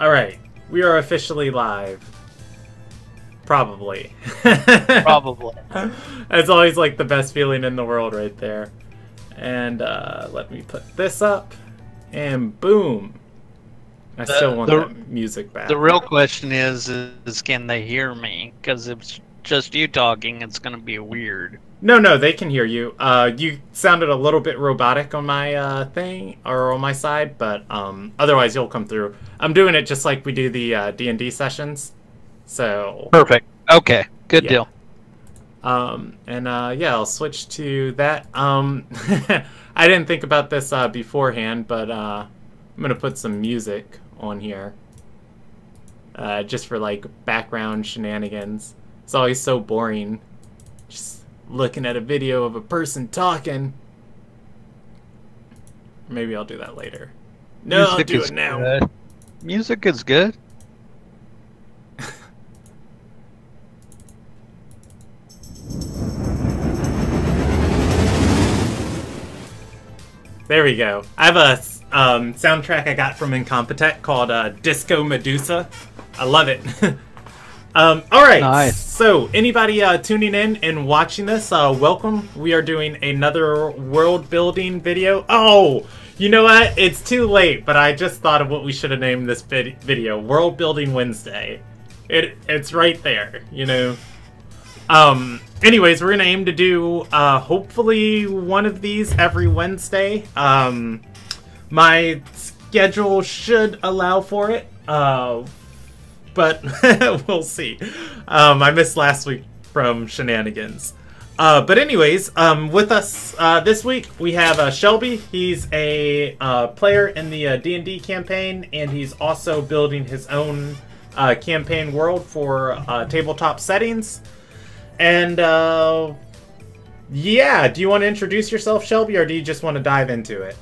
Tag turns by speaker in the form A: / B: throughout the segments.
A: Alright, we are officially live. Probably.
B: Probably.
A: That's always like the best feeling in the world right there. And let me put this up. And boom. I still want that music back.
B: The real question is can they hear me? Because if it's just you talking, it's going to be weird.
A: No, they can hear you. You sounded a little bit robotic on my thing, or on my side, but otherwise you'll come through. I'm doing it just like we do the D&D sessions. So
B: perfect. Okay, good deal.
A: Yeah, I'll switch to that. I didn't think about this beforehand, but I'm gonna put some music on here, just for like background shenanigans. It's always so boring, just looking at a video of a person talking. Maybe I'll do that later. No, I'll do it now.
B: Good. Music is good.
A: There we go. I have a soundtrack I got from Incompetech called Disco Medusa. I love it. Alright,
B: nice.
A: So anybody tuning in and watching this, welcome. We are doing another world building video. Oh, you know what? It's too late, but I just thought of what we should have named this video. World Building Wednesday. It's right there, you know. Anyways, we're gonna aim to do hopefully one of these every Wednesday. My schedule should allow for it, but we'll see. I missed last week from shenanigans. But anyways, with us this week we have Shelby. He's a player in the D&D campaign, and he's also building his own campaign world for tabletop settings. And, yeah, do you want to introduce yourself, Shelby, or do you just want to dive into it?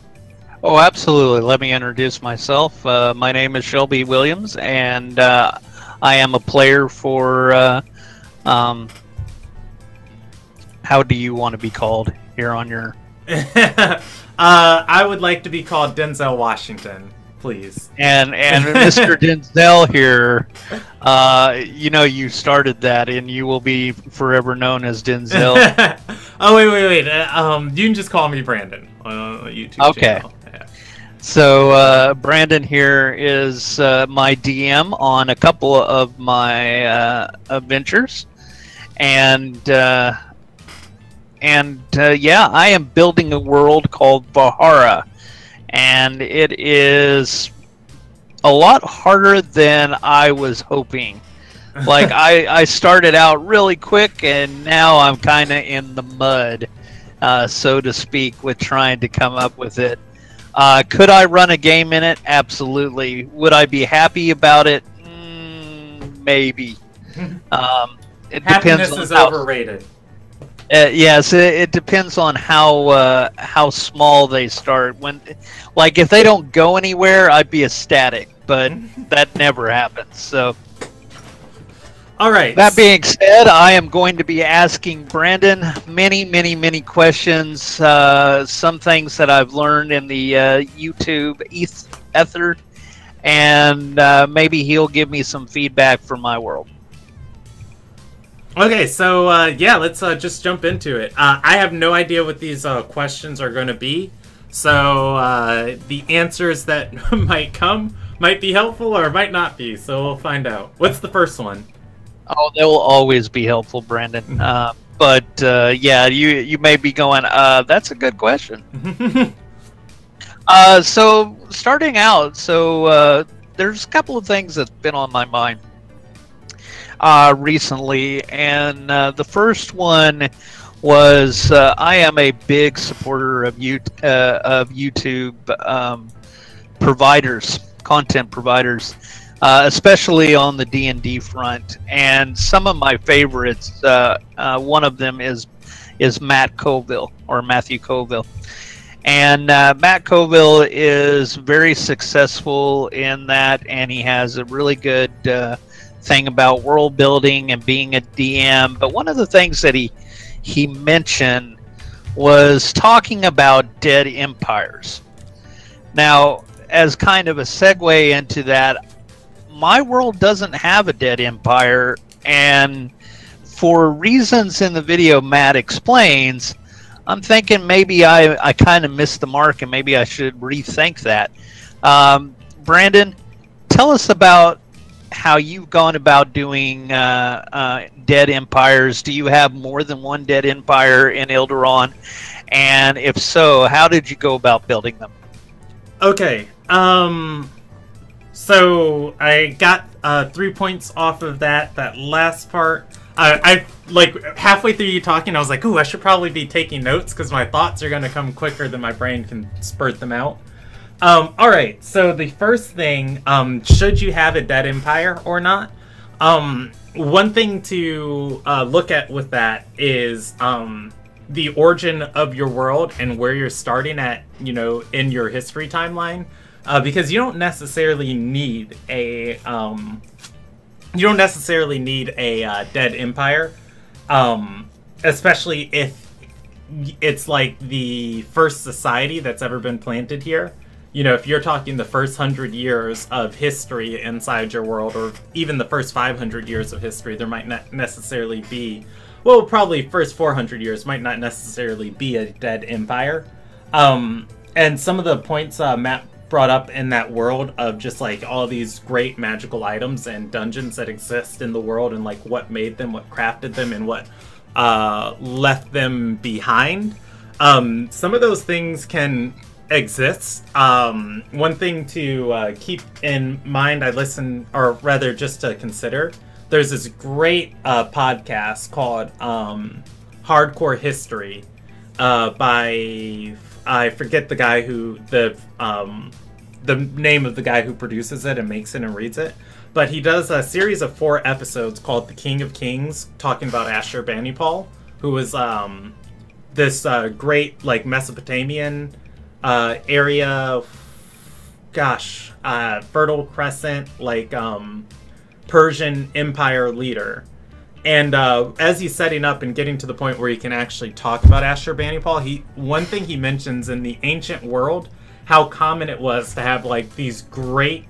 B: Oh, absolutely. Let me introduce myself. My name is Shelby Williams, and I am a player for, how do you want to be called here on your...
A: I would like to be called Denzel Washington. Please.
B: And Mr. Denzel here, you know, you started that, and you will be forever known as Denzel.
A: Oh, wait. You can just call me Brandon on YouTube channel. Yeah.
B: So, Brandon here is my DM on a couple of my adventures. And yeah, I am building a world called Vahara. And it is a lot harder than I was hoping. Like, I started out really quick, and now I'm kind of in the mud, so to speak, with trying to come up with it. Could I run a game in it? Absolutely. Would I be happy about it? Maybe. It
A: Happiness is overrated.
B: Yes, it depends on how small they start. Like if they don't go anywhere, I'd be ecstatic, but that never happens. So,
A: all right.
B: That being said, I am going to be asking Brandon many questions. Some things that I've learned in the YouTube ether, and maybe he'll give me some feedback for my world.
A: Okay, so yeah, let's just jump into it. I have no idea what these questions are going to be, so the answers that might come might be helpful or might not be, so we'll find out. What's the first one?
B: Oh, they will always be helpful, Brandon. But yeah, you may be going, that's a good question. So starting out, there's a couple of things that's been on my mind recently, and the first one was I am a big supporter of YouTube content providers, especially on the D&D front. And some of my favorites, one of them is Matt Colville, or Matthew Colville. And Matt Colville is very successful in that, and he has a really good thing about world building and being a DM. But one of the things that he mentioned was talking about dead empires. Now, as kind of a segue into that, my world doesn't have a dead empire, and for reasons in the video Matt explains, I'm thinking maybe I kind of missed the mark, and maybe I should rethink that. Brandon, tell us about how you've gone about doing dead empires. Do you have more than one dead empire in Ilderon? And if so, how did you go about building them?
A: Okay, so I got 3 points off of that last part. I like halfway through you talking, I was like, ooh, I should probably be taking notes because my thoughts are going to come quicker than my brain can spurt them out. Alright, so the first thing, should you have a dead empire or not? One thing to look at with that is the origin of your world and where you're starting at, you know, in your history timeline. Because you don't necessarily need a dead empire, especially if it's like the first society that's ever been planted here. You know, if you're talking the first 100 years of history inside your world, or even the first 500 years of history, there might not necessarily be, well, probably first 400 years might not necessarily be a dead empire. And some of the points Matt brought up in that world of just like all these great magical items and dungeons that exist in the world, and like what made them, what crafted them, and what left them behind. Some of those things can exist. One thing to keep in mind, I listen, or rather just to consider, there's this great podcast called Hardcore History by, I forget the guy who, the name of the guy who produces it and makes it and reads it, but he does a series of 4 episodes called The King of Kings, talking about Ashurbanipal, who was this great like Mesopotamian area, Fertile Crescent, like Persian Empire leader. And as he's setting up and getting to the point where he can actually talk about Ashurbanipal, one thing he mentions in the ancient world, how common it was to have like these great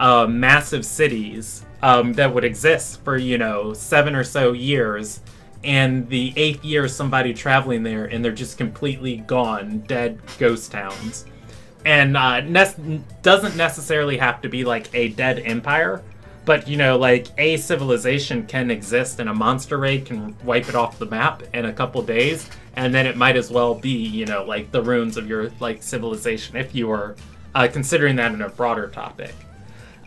A: massive cities that would exist for, you know, 7 or so years, and the 8th year somebody traveling there and they're just completely gone, dead ghost towns. And doesn't necessarily have to be like a dead empire, but, you know, like a civilization can exist and a monster raid can wipe it off the map in a couple days, and then it might as well be, you know, like the ruins of your like civilization, if you were considering that in a broader topic.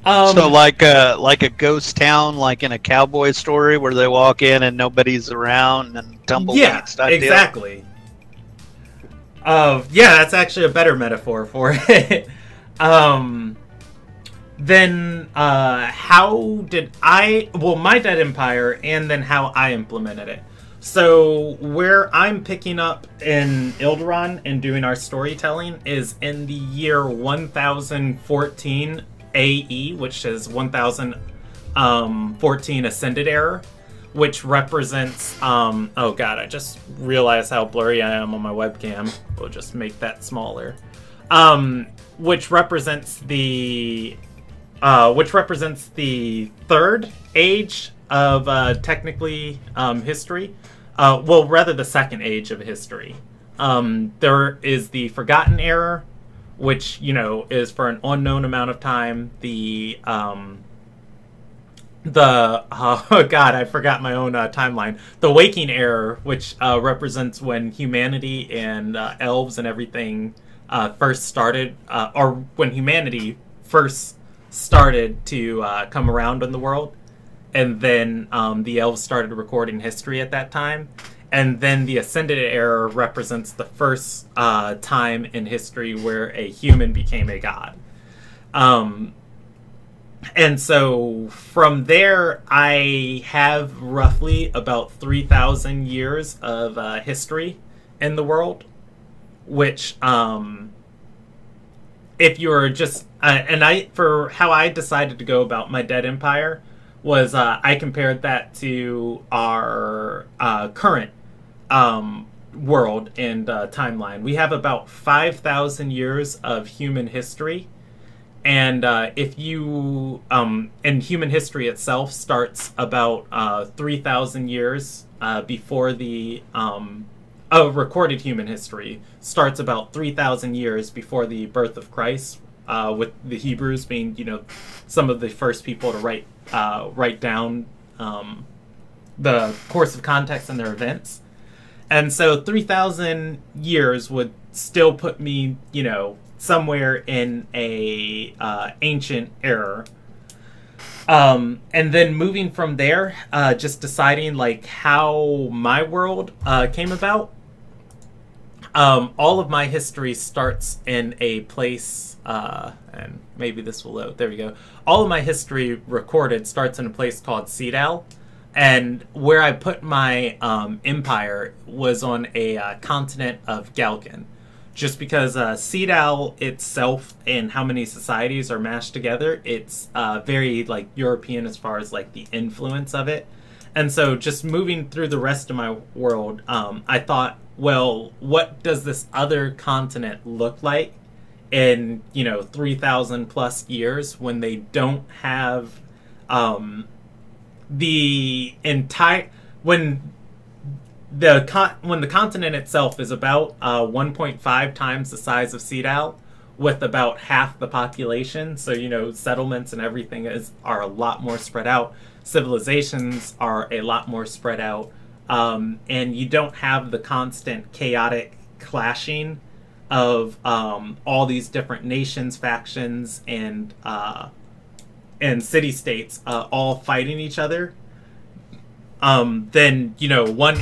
B: So like a ghost town, like in a cowboy story, where they walk in and nobody's around and tumbleweeds.
A: Yeah, exactly. Yeah, that's actually a better metaphor for it. Then how did my dead empire, and then how I implemented it. So where I'm picking up in Ilderon and doing our storytelling is in the year 1014 AE, which is 1014 Ascended Era, which represents, oh god, I just realized how blurry I am on my webcam. We'll just make that smaller. Which represents the third age of technically history. Well, rather the second age of history. There is the Forgotten Era, which, you know, is for an unknown amount of time. Oh god, I forgot my own timeline. The Waking Era, which represents when humanity and elves and everything first started, or when humanity first started to come around in the world, and then the elves started recording history at that time. And then the Ascended Era represents the first time in history where a human became a god. And so from there, I have roughly about 3,000 years of history in the world, which, if you're just, for how I decided to go about my Dead Empire was, I compared that to our current world and timeline. We have about 5,000 years of human history, And if you and human history itself starts about 3,000 years before the recorded human history starts about 3,000 years before the birth of Christ, with the Hebrews being, some of the first people to write down the course of context and their events. And so 3,000 years would still put me, somewhere in a ancient era. And then moving from there, just deciding like how my world came about. All of my history starts in a place, and maybe this will load. There we go. All of my history recorded starts in a place called Cedal. And where I put my empire was on a continent of Galcan. Just because Cedal itself and how many societies are mashed together, it's very like European as far as like the influence of it. And so just moving through the rest of my world, I thought, well, what does this other continent look like in, 3,000 plus years when they don't have the entire... When the continent itself is about 1.5 times the size of Cedal, with about half the population, so settlements and everything are a lot more spread out. Civilizations are a lot more spread out, and you don't have the constant chaotic clashing of all these different nations, factions, and city-states all fighting each other. Then one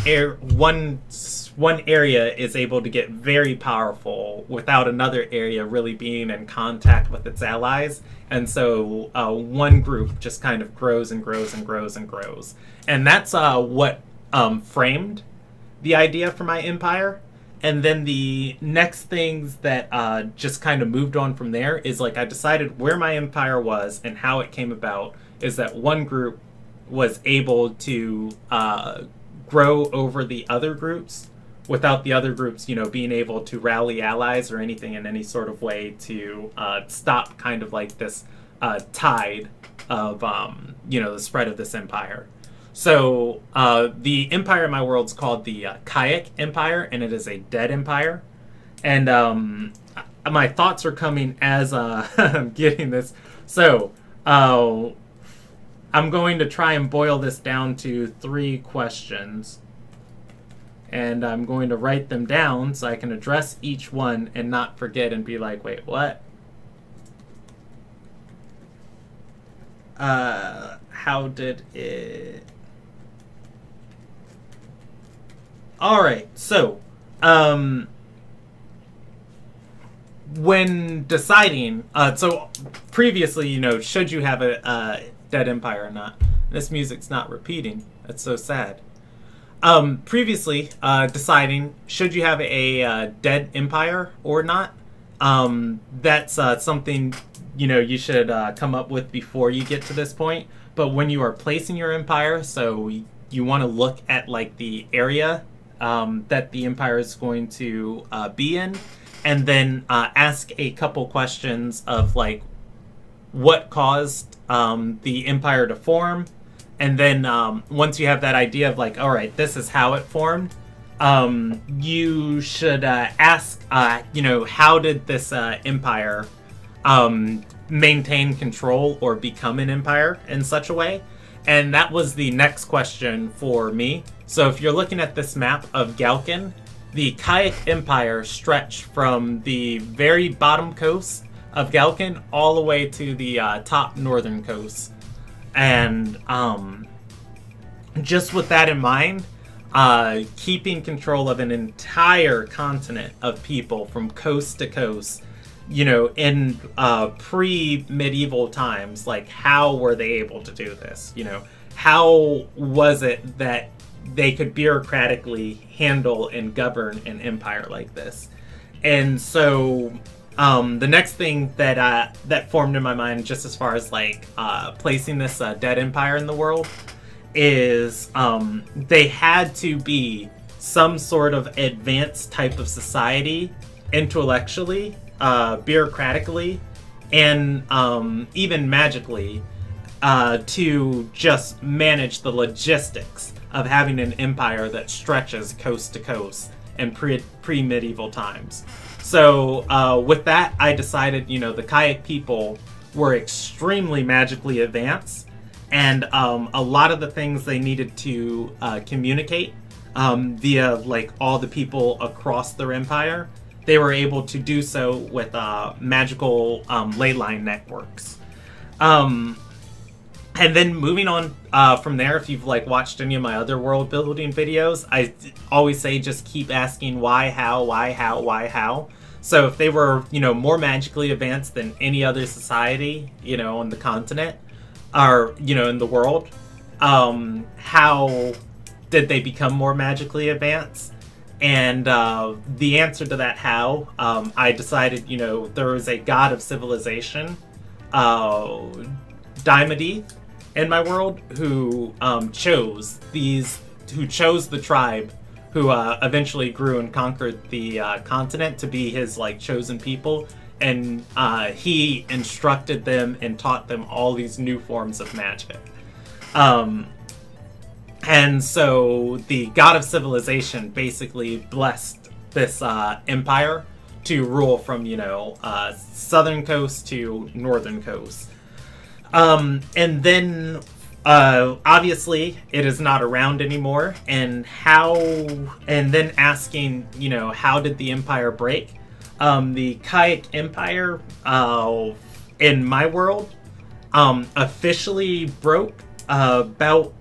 A: area is able to get very powerful without another area really being in contact with its allies, and so one group just kind of grows and grows and grows and grows, and that's what framed the idea for my empire. And then the next things that just kind of moved on from there is like I decided where my empire was and how it came about is that one group was able to grow over the other groups without the other groups, being able to rally allies or anything in any sort of way to stop kind of like this tide of, the spread of this empire. So the empire in my world is called the Kayak Empire, and it is a dead empire. And my thoughts are coming as I'm getting this. So I'm going to try and boil this down to 3 questions. And I'm going to write them down so I can address each one and not forget and be like, wait, what? How did it... Alright, so, when deciding, so previously, should you have a dead empire or not? This music's not repeating. That's so sad. Previously, deciding should you have a dead empire or not, that's something, you should come up with before you get to this point. But when you are placing your empire, so you want to look at like the area that the empire is going to be in, and then ask a couple questions of like what caused the empire to form, and then once you have that idea of like, all right, this is how it formed, you should ask, how did this empire maintain control or become an empire in such a way? And that was the next question for me. So if you're looking at this map of Galcan, the Kayak Empire stretched from the very bottom coast of Galcan all the way to the top northern coast. And just with that in mind, keeping control of an entire continent of people from coast to coast, in pre-medieval times, like how were they able to do this? How was it that they could bureaucratically handle and govern an empire like this? And so the next thing that that formed in my mind, just as far as like placing this dead empire in the world, is they had to be some sort of advanced type of society, intellectually, bureaucratically, and even magically, to just manage the logistics of having an empire that stretches coast to coast in pre-medieval times. So with that, I decided, the Kayak people were extremely magically advanced, and a lot of the things they needed to communicate via like all the people across their empire, they were able to do so with magical ley line networks. And then moving on from there, if you've like watched any of my other world building videos, I always say just keep asking why, how, why, how, why, how. So if they were, more magically advanced than any other society, on the continent, or, in the world, how did they become more magically advanced? And the answer to that how, I decided, there was a god of civilization, Diomedes, in my world, who chose the tribe who eventually grew and conquered the continent to be his like chosen people, and he instructed them and taught them all these new forms of magic. And so the god of civilization basically blessed this empire to rule from southern coast to northern coast. And then obviously it is not around anymore, and then asking, how did the empire break? The Kayak Empire, in my world, officially broke about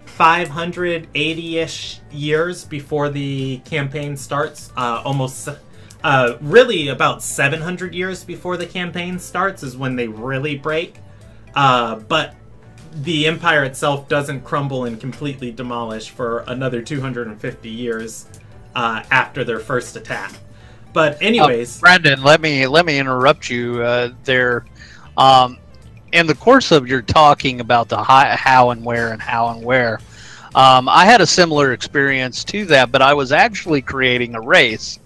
A: 580-ish years before the campaign starts. Really about 700 years before the campaign starts is when they really break. But the empire itself doesn't crumble and completely demolish for another 250 years after their first attack. But anyways,
B: Brandon, let me interrupt you there. In the course of your talking about the how and where, I had a similar experience to that, but I was actually creating a race.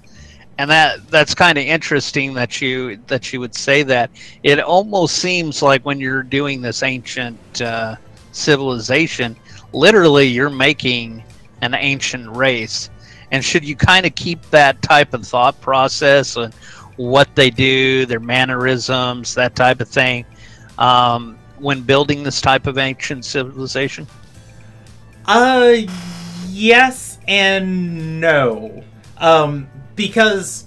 B: And that's kind of interesting that you would say that. It almost seems like when you're doing this ancient civilization, literally you're making an ancient race. And should you kind of keep that type of thought process and what they do, their mannerisms, that type of thing, when building this type of ancient civilization?
A: Yes and no. Because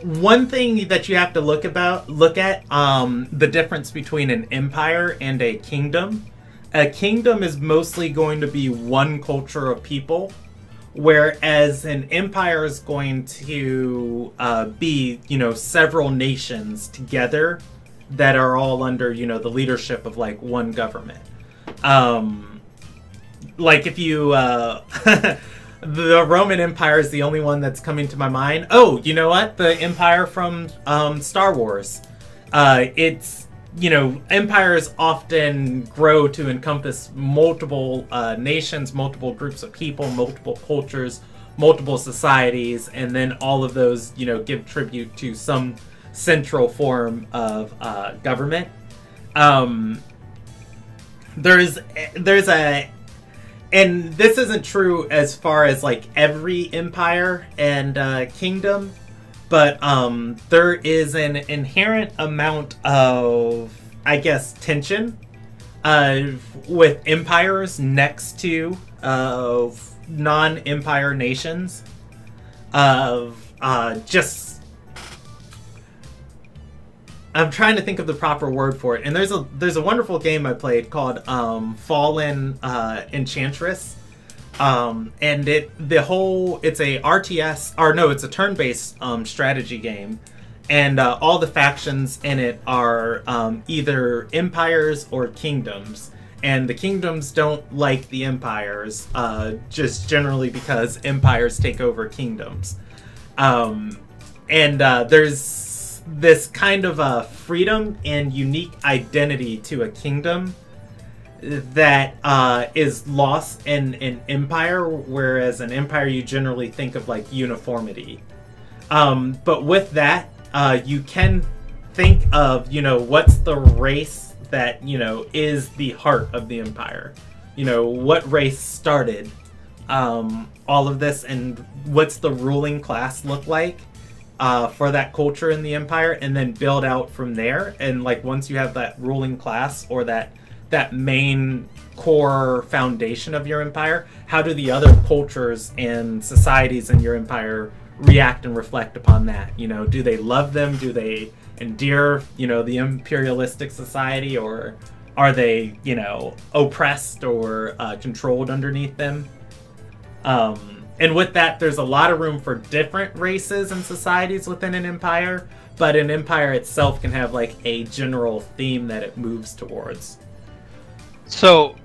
A: one thing that you have to look at, the difference between an empire and a kingdom. A kingdom is mostly going to be one culture of people, whereas an empire is going to be, several nations together that are all under, the leadership of like one government. Like if you the Roman Empire is the only one that's coming to my mind. Oh, you know what? The Empire from Star Wars. It's, empires often grow to encompass multiple nations, multiple groups of people, multiple cultures, multiple societies, and then all of those, give tribute to some central form of government. There's a... And this isn't true as far as like every empire and kingdom, but there is an inherent amount of, I guess, tension with empires next to non-empire nations. I'm trying to think of the proper word for it, and there's a wonderful game I played called Fallen Enchantress, and it's a RTS, or no, it's a turn-based strategy game, and all the factions in it are either empires or kingdoms, and the kingdoms don't like the empires, just generally because empires take over kingdoms, and there's this kind of freedom and unique identity to a kingdom that is lost in an empire, whereas an empire you generally think of like uniformity. But with that, you can think of, what's the race that, is the heart of the empire. What race started all of this, and what's the ruling class look like for that culture in the empire, and then build out from there. And like once you have that ruling class, or that main core foundation of your empire, how do the other cultures and societies in your empire react and reflect upon that? Do they love them? Do they endear, the imperialistic society, or are they, oppressed or controlled underneath them? And with that, there's a lot of room for different races and societies within an empire, but an empire itself can have like a general theme that it moves towards.
B: So,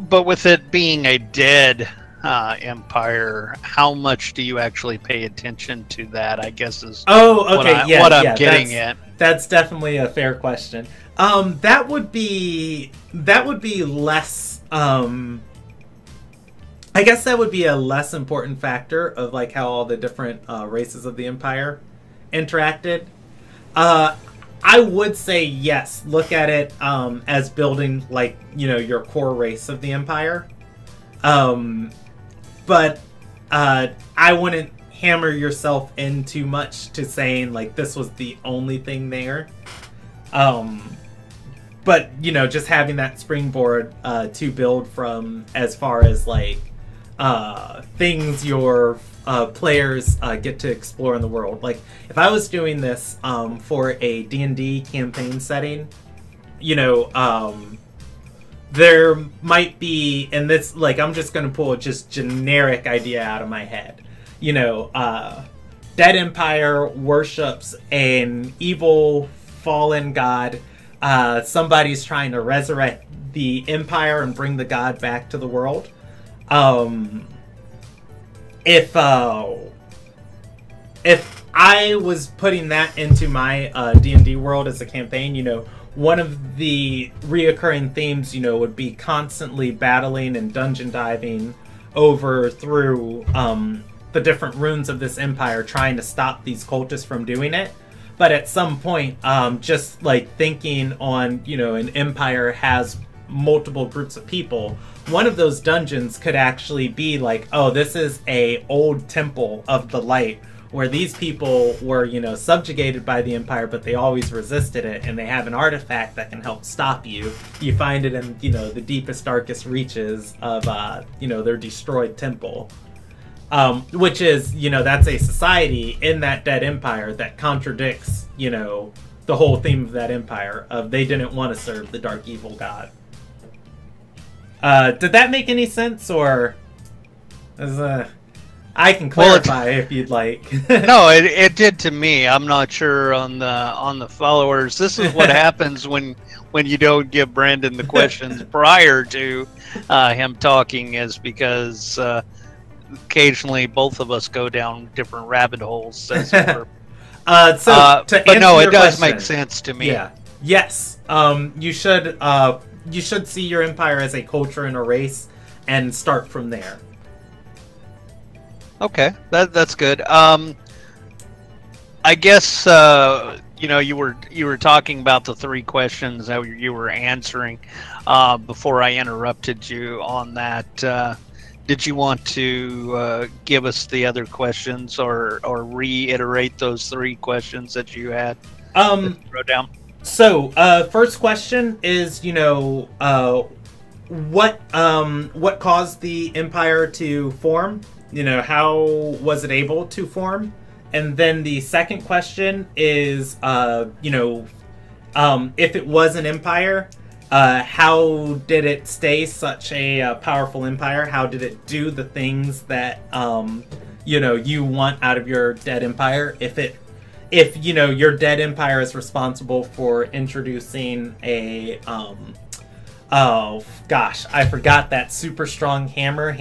B: but with it being a dead empire, how much do you actually pay attention to that? I guess is what I'm getting at.
A: That's definitely a fair question. That would be less. I guess that would be a less important factor of like how all the different races of the empire interacted. I would say yes. Look at it as building like your core race of the empire. But I wouldn't hammer yourself in too much to saying like this was the only thing there. But just having that springboard to build from, as far as like things your players get to explore in the world. Like if I was doing this for a D&D campaign setting, there might be, and this, like, I'm just going to pull a just generic idea out of my head. Dead Empire worships an evil fallen god. Somebody's trying to resurrect the empire and bring the god back to the world. If I was putting that into my D&D world as a campaign, one of the reoccurring themes, would be constantly battling and dungeon diving through the different runes of this empire, trying to stop these cultists from doing it. But at some point, just like thinking on, an empire has multiple groups of people, one of those dungeons could actually be like, oh, this is a old temple of the light, where these people were, subjugated by the empire, but they always resisted it, and they have an artifact that can help stop you. You find it in, the deepest, darkest reaches of, their destroyed temple. Which is, that's a society in that dead empire that contradicts, the whole theme of that empire, of they didn't want to serve the dark evil god. Did that make any sense, or... I can clarify if you'd like.
B: No, it did to me. I'm not sure on the followers. This is what happens when you don't give Brandon the questions prior to him talking, is because occasionally both of us go down different rabbit holes. As it were. But no, it does make sense to me.
A: Yeah. Yes. You should see your empire as a culture and a race, and start from there.
B: Okay, that's good. I guess you were talking about the three questions that you were answering before I interrupted you on that. Did you want to give us the other questions, or reiterate those three questions that you had? Wrote down.
A: So, first question is, what caused the empire to form? How was it able to form? And then the second question is, if it was an empire, how did it stay such a powerful empire? How did it do the things that, you want out of your dead empire? If your dead empire is responsible for introducing a, oh gosh, I forgot that super strong hammer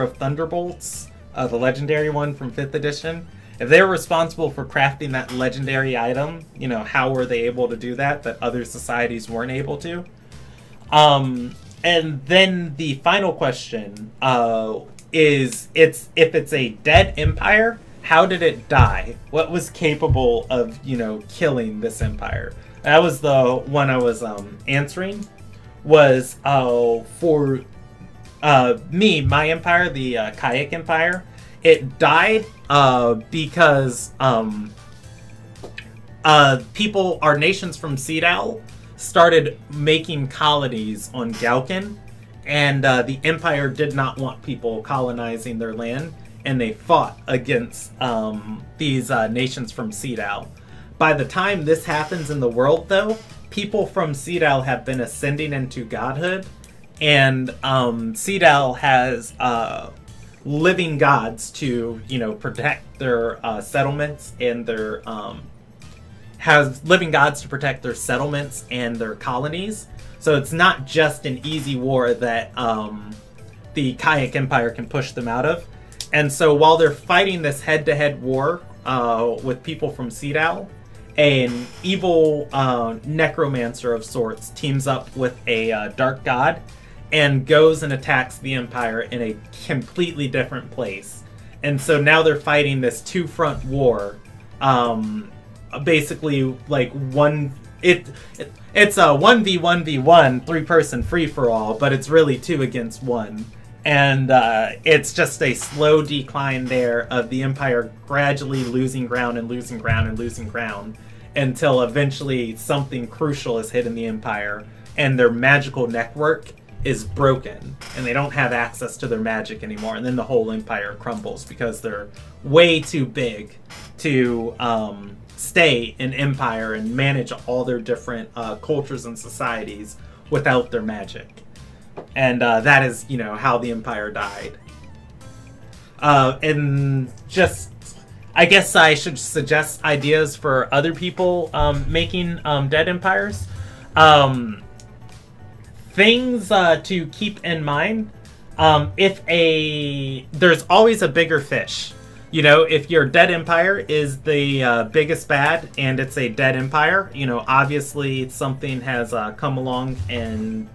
A: of Thunderbolts, the legendary one from 5th edition. If they were responsible for crafting that legendary item, how were they able to do that other societies weren't able to? And then the final question is, if it's a dead empire, how did it die? What was capable of, killing this empire? That was the one I was answering. Was for me, my empire, the Kayak Empire, it died because people, our nations from Cedal, started making colonies on Galkin, and the Empire did not want people colonizing their land, and they fought against these nations from Cedal. By the time this happens in the world, though, people from Cedal have been ascending into godhood, and Cedal has living gods to, protect their settlements and their has living gods to protect their settlements and their colonies. So it's not just an easy war that the Kayak Empire can push them out of. And so while they're fighting this head-to-head war with people from Cedal, an evil necromancer of sorts teams up with a dark god and goes and attacks the Empire in a completely different place. And so now they're fighting this two-front war. Basically, like it's a 1v1v1 three-person free-for-all, but it's really 2 against 1. And it's just a slow decline there of the Empire gradually losing ground and losing ground and losing ground until eventually something crucial is hit in the Empire and their magical network is broken and they don't have access to their magic anymore, and then the whole Empire crumbles because they're way too big to stay an empire and manage all their different cultures and societies without their magic. And that is, how the Empire died. And just, I guess I should suggest ideas for other people making dead empires. Things to keep in mind. There's always a bigger fish. If your dead empire is the biggest bad and it's a dead empire, obviously something has come along and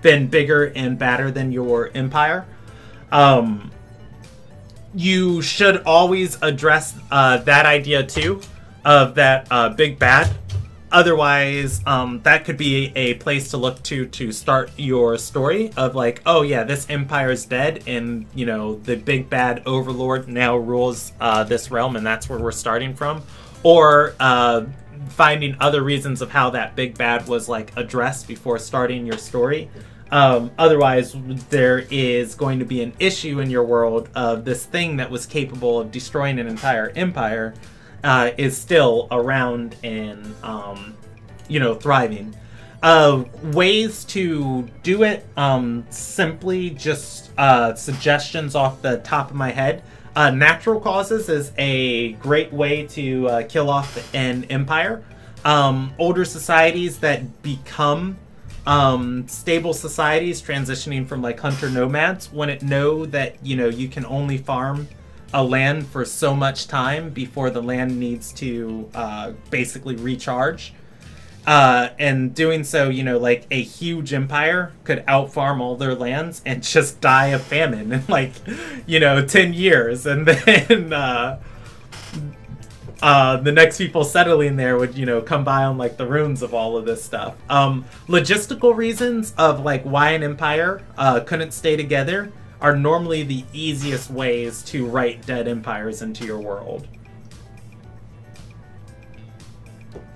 A: been bigger and badder than your empire. You should always address that idea too, of that big bad. Otherwise, that could be a place to look to start your story of like, oh yeah, this empire is dead, and the big bad overlord now rules this realm, and that's where we're starting from. Or finding other reasons of how that big bad was like addressed before starting your story. Otherwise, there is going to be an issue in your world of this thing that was capable of destroying an entire empire is still around and thriving. Ways to do it, simply just suggestions off the top of my head. Natural causes is a great way to kill off an empire. Older societies that become stable societies, transitioning from like hunter nomads, when it know that you can only farm a land for so much time before the land needs to basically recharge. And doing so, like a huge empire could outfarm all their lands and just die of famine in 10 years. And then the next people settling there would, come by on the ruins of all of this stuff. Logistical reasons of why an empire couldn't stay together are normally the easiest ways to write dead empires into your world.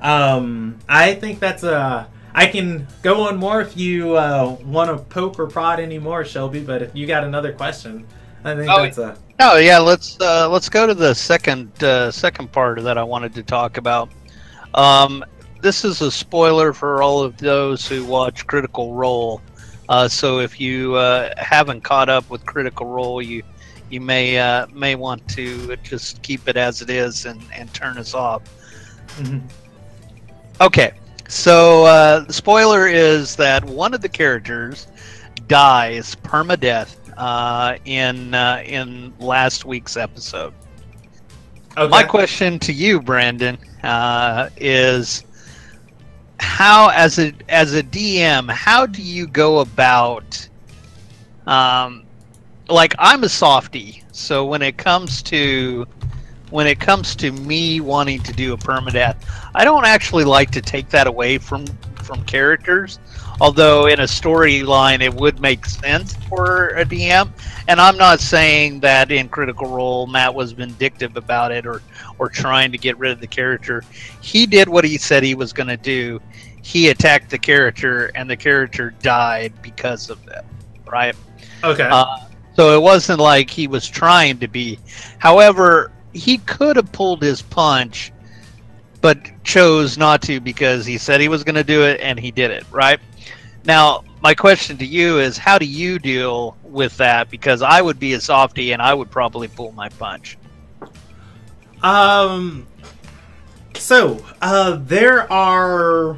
A: I think that's I can go on more if you want to poke or prod any more, Shelby, but if you got another question, I think that's a...
B: Oh yeah, let's go to the second part that I wanted to talk about. This is a spoiler for all of those who watch Critical Role. So if you haven't caught up with Critical Role, you may want to just keep it as it is and turn us off.
A: Mm-hmm.
B: Okay, so the spoiler is that one of the characters dies permadeath in last week's episode.
A: Okay.
B: My question to you, Brandon, is how, as a DM, how do you go about? I'm a softie, so when it comes to when it comes to me wanting to do a permadeath, I don't actually like to take that away from characters. Although in a storyline it would make sense for a DM, and I'm not saying that in Critical Role Matt was vindictive about it or trying to get rid of the character. He did what he said he was going to do. He attacked the character, and the character died because of that. Right?
A: Okay.
B: So it wasn't like he was trying to be. However, he could have pulled his punch, but chose not to because he said he was going to do it, and he did it. Right? Now, my question to you is, how do you deal with that? Because I would be a softie, and I would probably pull my punch.
A: There are...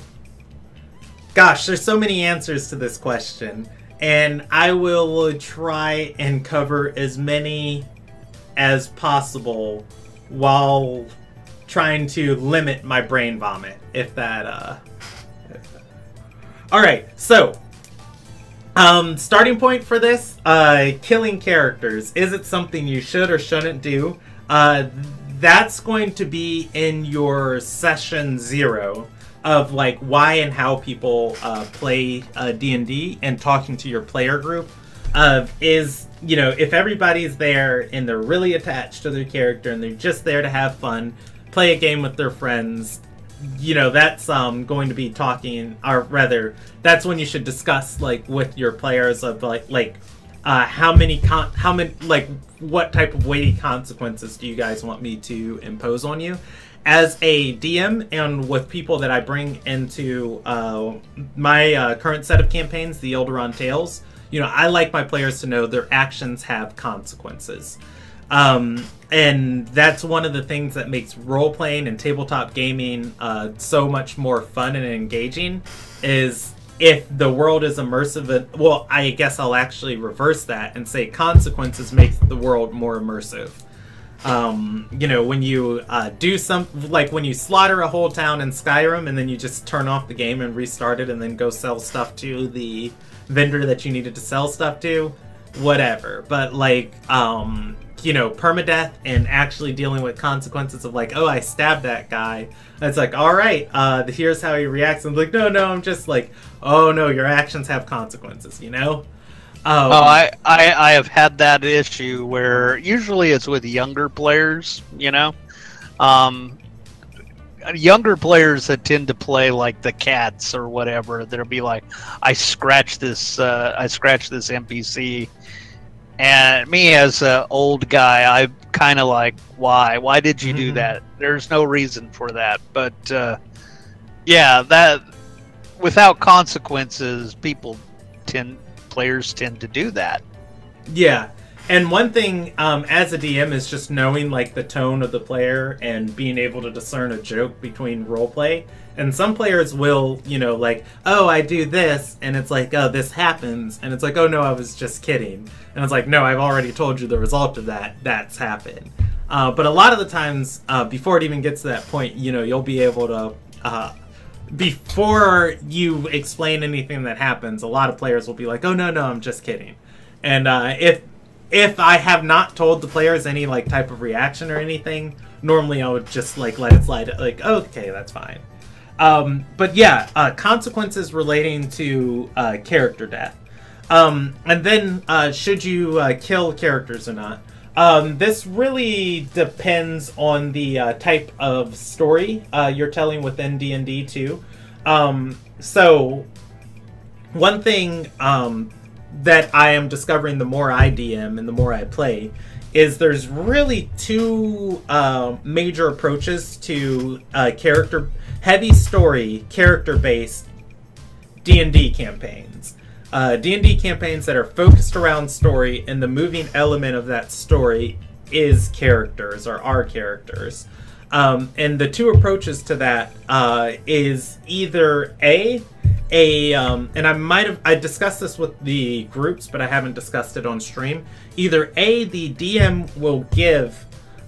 A: Gosh, there's so many answers to this question. And I will try and cover as many as possible while trying to limit my brain vomit, if that... Alright, so, starting point for this, killing characters. Is it something you should or shouldn't do? That's going to be in your session 0 of, like, why and how people play D&D and talking to your player group. Is, you know, if everybody's there and they're really attached to their character and they're just there to have fun, play a game with their friends, you know, that's going to be talking, or rather, that's when you should discuss, like, with your players of how many like, what type of weighty consequences do you guys want me to impose on you? As a DM and with people that I bring into my current set of campaigns, the Eldorun Tales, you know, I like my players to know their actions have consequences. And that's one of the things that makes role-playing and tabletop gaming so much more fun and engaging, is if the world is immersive. Well, I guess I'll actually reverse that and say consequences make the world more immersive. You know, when you do like when you slaughter a whole town in Skyrim and then you just turn off the game and restart it and then go sell stuff to the vendor that you needed to sell stuff to, whatever. But, like, you know, permadeath and actually dealing with consequences of, like, oh, I stabbed that guy. It's like, all right, here's how he reacts. I'm like, no, I'm just like, oh no, your actions have consequences, you know?
B: I have had that issue where usually it's with younger players, you know? Younger players that tend to play like the cats or whatever, that'll be like, I scratched this NPC. And me as an old guy, I'm kind of like, why did you do that? There's no reason for that. But yeah, that without consequences, players tend to do that.
A: Yeah. And one thing as a DM is just knowing, like, the tone of the player and being able to discern a joke between roleplay. And some players will, you know, like, oh, I do this, and it's like, oh, this happens. And it's like, oh, no, I was just kidding. And it's like, no, I've already told you the result of that. That's happened. But a lot of the times, before it even gets to that point, you know, you'll be able to, before you explain anything that happens, a lot of players will be like, oh, no, I'm just kidding. And if I have not told the players any, like, type of reaction or anything, normally I would just, like, let it slide. Like, okay, that's fine. But yeah, consequences relating to character death. And then should you kill characters or not? This really depends on the type of story you're telling within D&D too. So one thing that I am discovering the more I DM and the more I play is there's really two major approaches to heavy story, character-based D&D campaigns. D&D campaigns that are focused around story, and the moving element of that story is characters, or are characters. And the two approaches to that is either and I discussed this with the groups, but I haven't discussed it on stream. Either the DM will give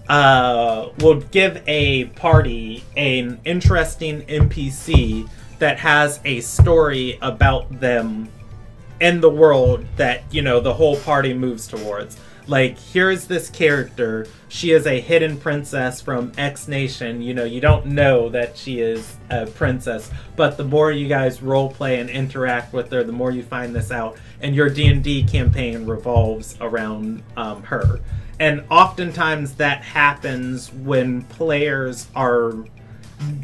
A: a party an interesting NPC that has a story about them in the world that, you know, the whole party moves towards. Like, here's this character. She is a hidden princess from X nation. You know, you don't know that she is a princess. But the more you guys roleplay and interact with her, the more you find this out. And your D&D campaign revolves around her. And oftentimes that happens when players are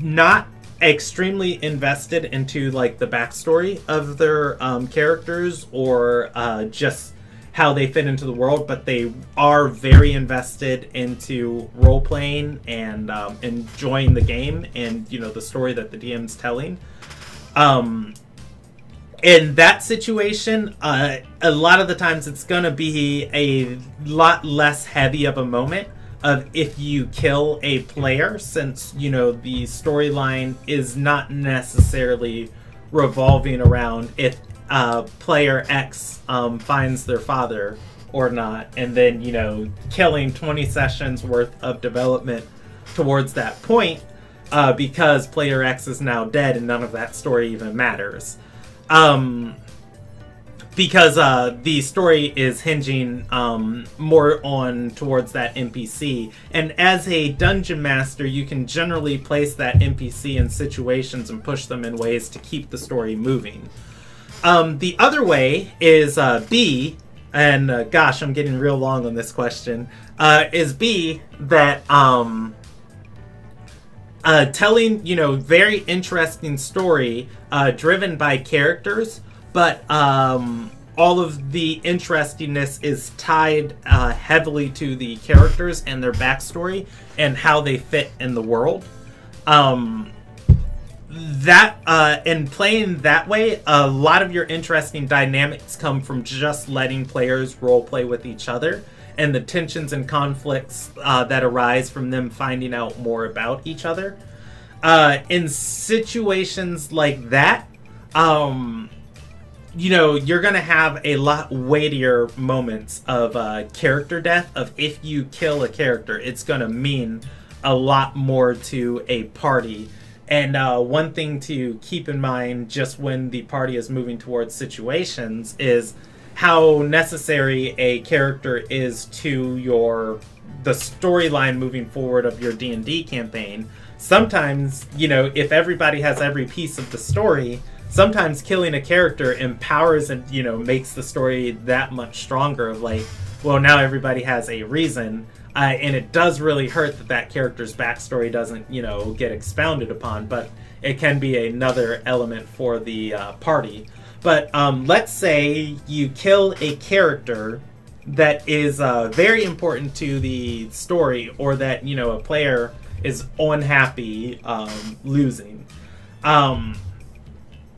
A: not extremely invested into, like, the backstory of their characters or just how they fit into the world, but they are very invested into role-playing and enjoying the game and, you know, the story that the DM's telling. In that situation, a lot of the times it's going to be a lot less heavy of a moment of if you kill a player, since, you know, the storyline is not necessarily revolving around if player X finds their father or not, and then, you know, killing 20 sessions worth of development towards that point because player X is now dead and none of that story even matters. Because the story is hinging more on towards that NPC. And as a dungeon master, you can generally place that NPC in situations and push them in ways to keep the story moving. The other way is B, and gosh, I'm getting real long on this question, is B, that telling, you know, very interesting story driven by characters, but all of the interestingness is tied heavily to the characters and their backstory and how they fit in the world. In playing that way, a lot of your interesting dynamics come from just letting players roleplay with each other and the tensions and conflicts that arise from them finding out more about each other. In situations like that, you know, you're going to have a lot weightier moments of character death. Of if you kill a character, it's going to mean a lot more to a party. And one thing to keep in mind just when the party is moving towards situations is how necessary a character is to the storyline moving forward of your D&D campaign. Sometimes, you know, if everybody has every piece of the story, sometimes killing a character empowers and, you know, makes the story that much stronger of like, well, now everybody has a reason. And it does really hurt that that character's backstory doesn't, you know, get expounded upon, but it can be another element for the party. But let's say you kill a character that is very important to the story, or that, you know, a player is unhappy losing.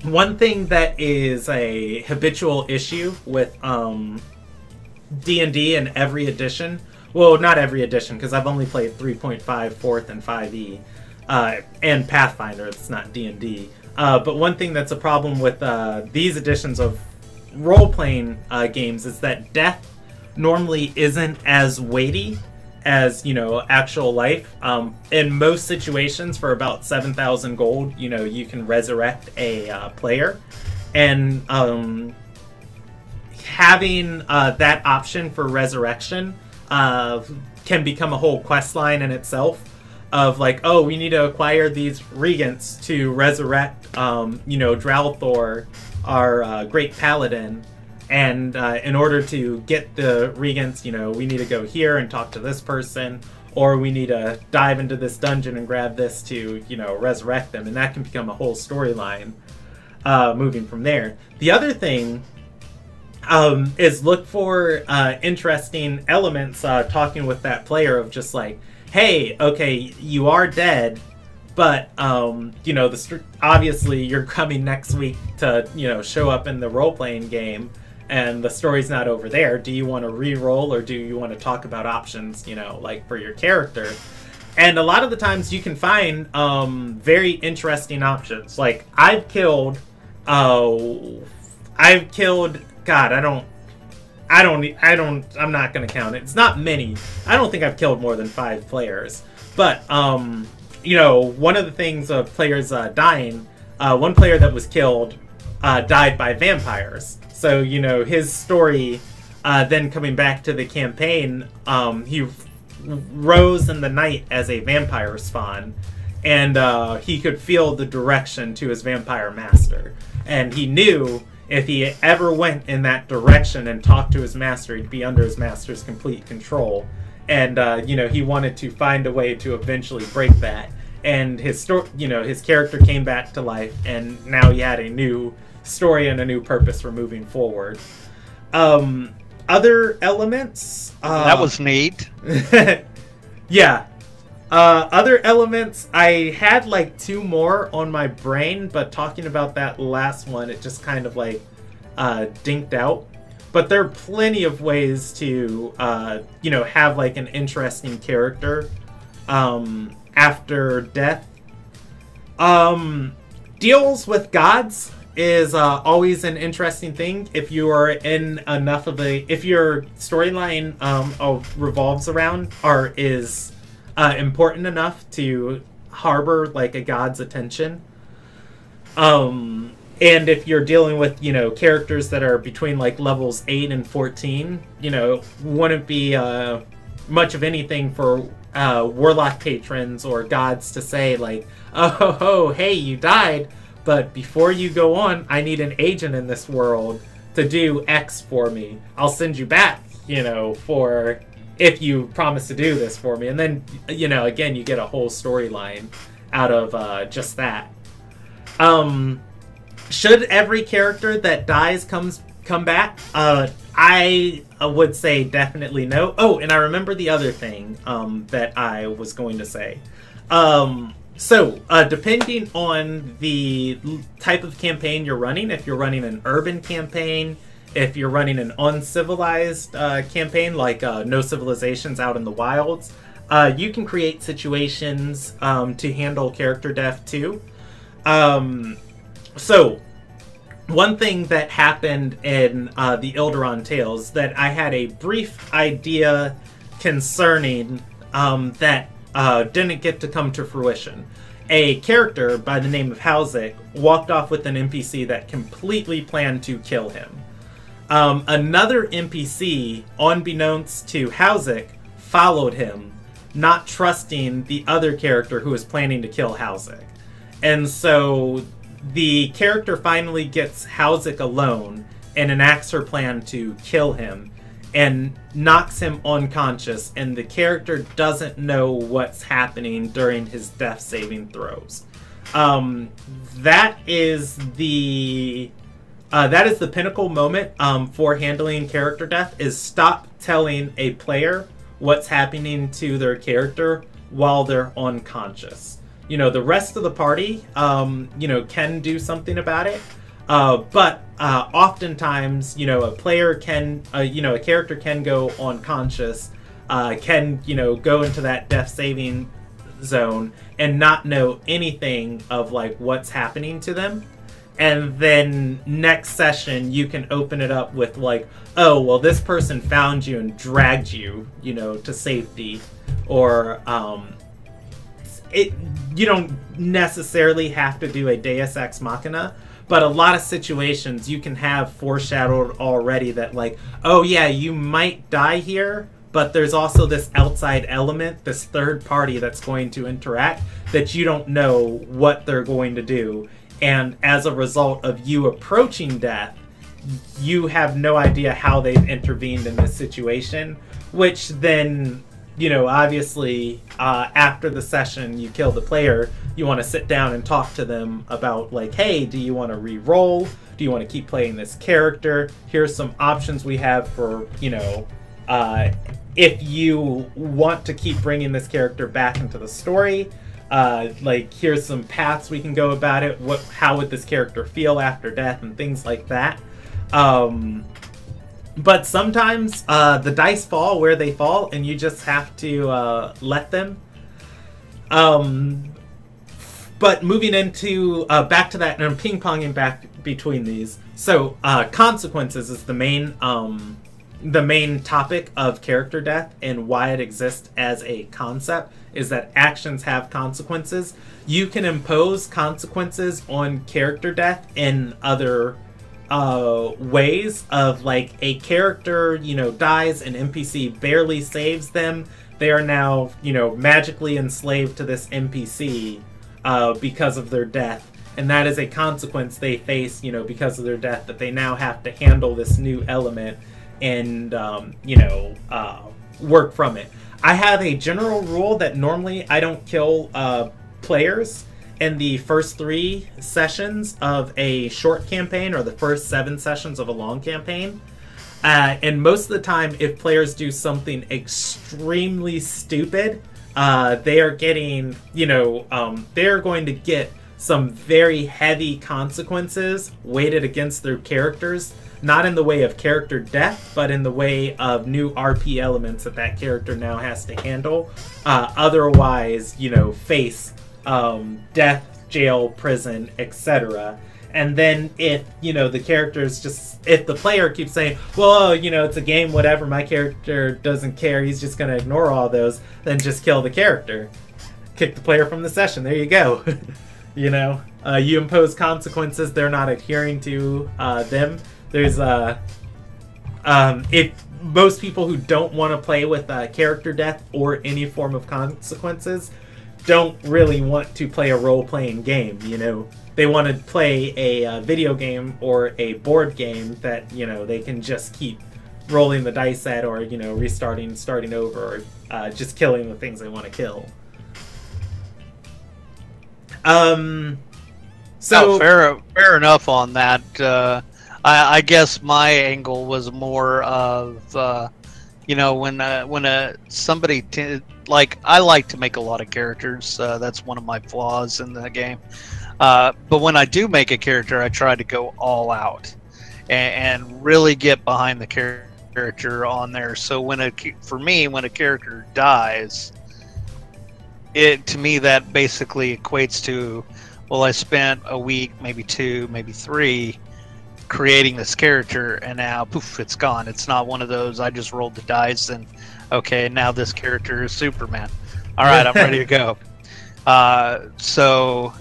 A: One thing that is a habitual issue with D&D in every edition, well, not every edition, because I've only played 3.5, 4th, and 5e, and Pathfinder. It's not D&D. But one thing that's a problem with these editions of role-playing games is that death normally isn't as weighty as, you know, actual life. In most situations, for about 7,000 gold, you know, you can resurrect a player. And having that option for resurrection can become a whole quest line in itself of like, oh, we need to acquire these regents to resurrect, you know, Drowthor, our great paladin. And in order to get the regents, you know, we need to go here and talk to this person, or we need to dive into this dungeon and grab this to, you know, resurrect them. And that can become a whole storyline moving from there. The other thing is look for interesting elements talking with that player of just like, hey, okay, you are dead, but you know, obviously you're coming next week to, you know, show up in the role-playing game, and the story's not over there. Do you want to re-roll, or do you want to talk about options, you know, like for your character? And a lot of the times you can find very interesting options. Like I've killed God, I'm not going to count it. It's not many. I don't think I've killed more than 5 players. But, you know, one of the things of players dying, one player that was killed died by vampires. So, you know, his story then coming back to the campaign, he rose in the night as a vampire spawn, and he could feel the direction to his vampire master. And he knew if he ever went in that direction and talked to his master, he'd be under his master's complete control. And he wanted to find a way to eventually break that. And his his character came back to life, and now he had a new story and a new purpose for moving forward. Other elements.
B: That was neat.
A: Yeah. Other elements, I had like 2 more on my brain, but talking about that last one, it just kind of like dinked out. But there are plenty of ways to have like an interesting character after death. Deals with gods is always an interesting thing if you are in enough of if your storyline revolves around or is important enough to harbor like a god's attention. And if you're dealing with characters that are between like levels 8 and 14, wouldn't be much of anything for warlock patrons or gods to say like, oh, hey, you died, but before you go on, I need an agent in this world to do X for me. I'll send you back, for if you promise to do this for me. And then, again, you get a whole storyline out of just that. Should every character that dies come back? I would say definitely no. Oh, and I remember the other thing that I was going to say. So, depending on the type of campaign you're running, if you're running an urban campaign, if you're running an uncivilized campaign, like No Civilizations out in the wilds, you can create situations to handle character death too. So, one thing that happened in the Ilderon Tales that I had a brief idea concerning that didn't get to come to fruition. A character by the name of Halzik walked off with an NPC that completely planned to kill him. Another NPC, unbeknownst to Halzik, followed him, not trusting the other character who was planning to kill Halzik. And so the character finally gets Halzik alone and enacts her plan to kill him and knocks him unconscious, and the character doesn't know what's happening during his death saving throws. That is the pinnacle moment for handling character death, is stop telling a player what's happening to their character while they're unconscious. The rest of the party, can do something about it. But oftentimes, a player can, a character can go unconscious, can, go into that death saving zone and not know anything of like what's happening to them. And then next session, you can open it up with like, oh, well, this person found you and dragged you, to safety. Or you don't necessarily have to do a Deus Ex Machina, but a lot of situations you can have foreshadowed already that like, oh yeah, you might die here, but there's also this outside element, this third party that's going to interact that you don't know what they're going to do. And as a result of you approaching death, you have no idea how they've intervened in this situation, which then, obviously, after the session you kill the player, you want to sit down and talk to them about like, hey, do you want to re-roll? Do you want to keep playing this character? Here's some options we have for, if you want to keep bringing this character back into the story. Like, here's some paths we can go about it. How would this character feel after death and things like that. But sometimes the dice fall where they fall, and you just have to let them. But moving into back to that, and I'm ping-ponging back between these. So consequences is the main topic of character death, and why it exists as a concept is that actions have consequences. You can impose consequences on character death in other ways of like a character, dies, an NPC barely saves them. They are now, magically enslaved to this NPC because of their death. And that is a consequence they face, because of their death, that they now have to handle this new element and, work from it. I have a general rule that normally I don't kill players in the first 3 sessions of a short campaign or the first 7 sessions of a long campaign. And most of the time, if players do something extremely stupid, they are getting, they're going to get some very heavy consequences weighted against their characters, not in the way of character death, but in the way of new RP elements that character now has to handle. Otherwise, face death, jail, prison, etc. And then if, the characters if the player keeps saying, well, it's a game, whatever, my character doesn't care, he's just going to ignore all those, then just kill the character. Kick the player from the session, there you go. You impose consequences, they're not adhering to them. There's if most people who don't want to play with character death or any form of consequences don't really want to play a role-playing game, They want to play a video game or a board game that, they can just keep rolling the dice at, or, starting over, or just killing the things they want to kill. So
B: fair enough on that. I guess my angle was more of when somebody like, I like to make a lot of characters. That's one of my flaws in the game. But when I do make a character, I try to go all out and really get behind the character on there. So for me, when a character dies, to me that basically equates to, well, I spent a week, maybe 2, maybe 3, creating this character, and now poof, it's gone. It's not one of those I just rolled the dice and okay, now this character is Superman. All right, I'm ready to go. So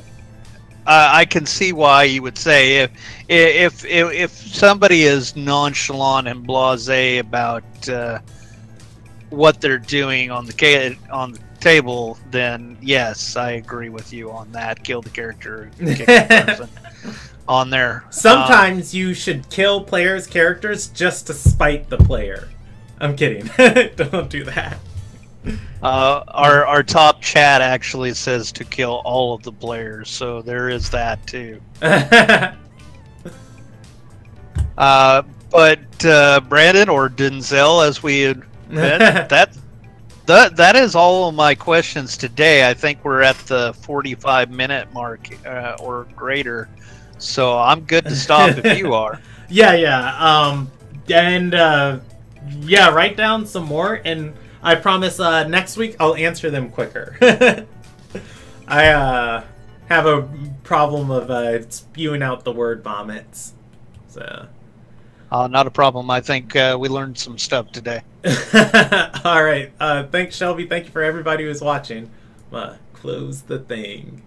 B: I can see why you would say if somebody is nonchalant and blasé about what they're doing on the table, then yes, I agree with you on that. Kill the character, kick the person on there.
A: Sometimes you should kill players' characters just to spite the player. I'm kidding. Don't do that.
B: Our top chat actually says to kill all of the players, so there is that too. But Brandon, or Denzel, as we had met, that is all of my questions today. I think we're at the 45-minute mark or greater, so I'm good to stop if you are.
A: Yeah. Write down some more, and I promise next week I'll answer them quicker. I have a problem of spewing out the word vomits. So.
B: Not a problem. I think we learned some stuff today.
A: All right. Thanks, Shelby. Thank you for everybody who's watching. Close the thing.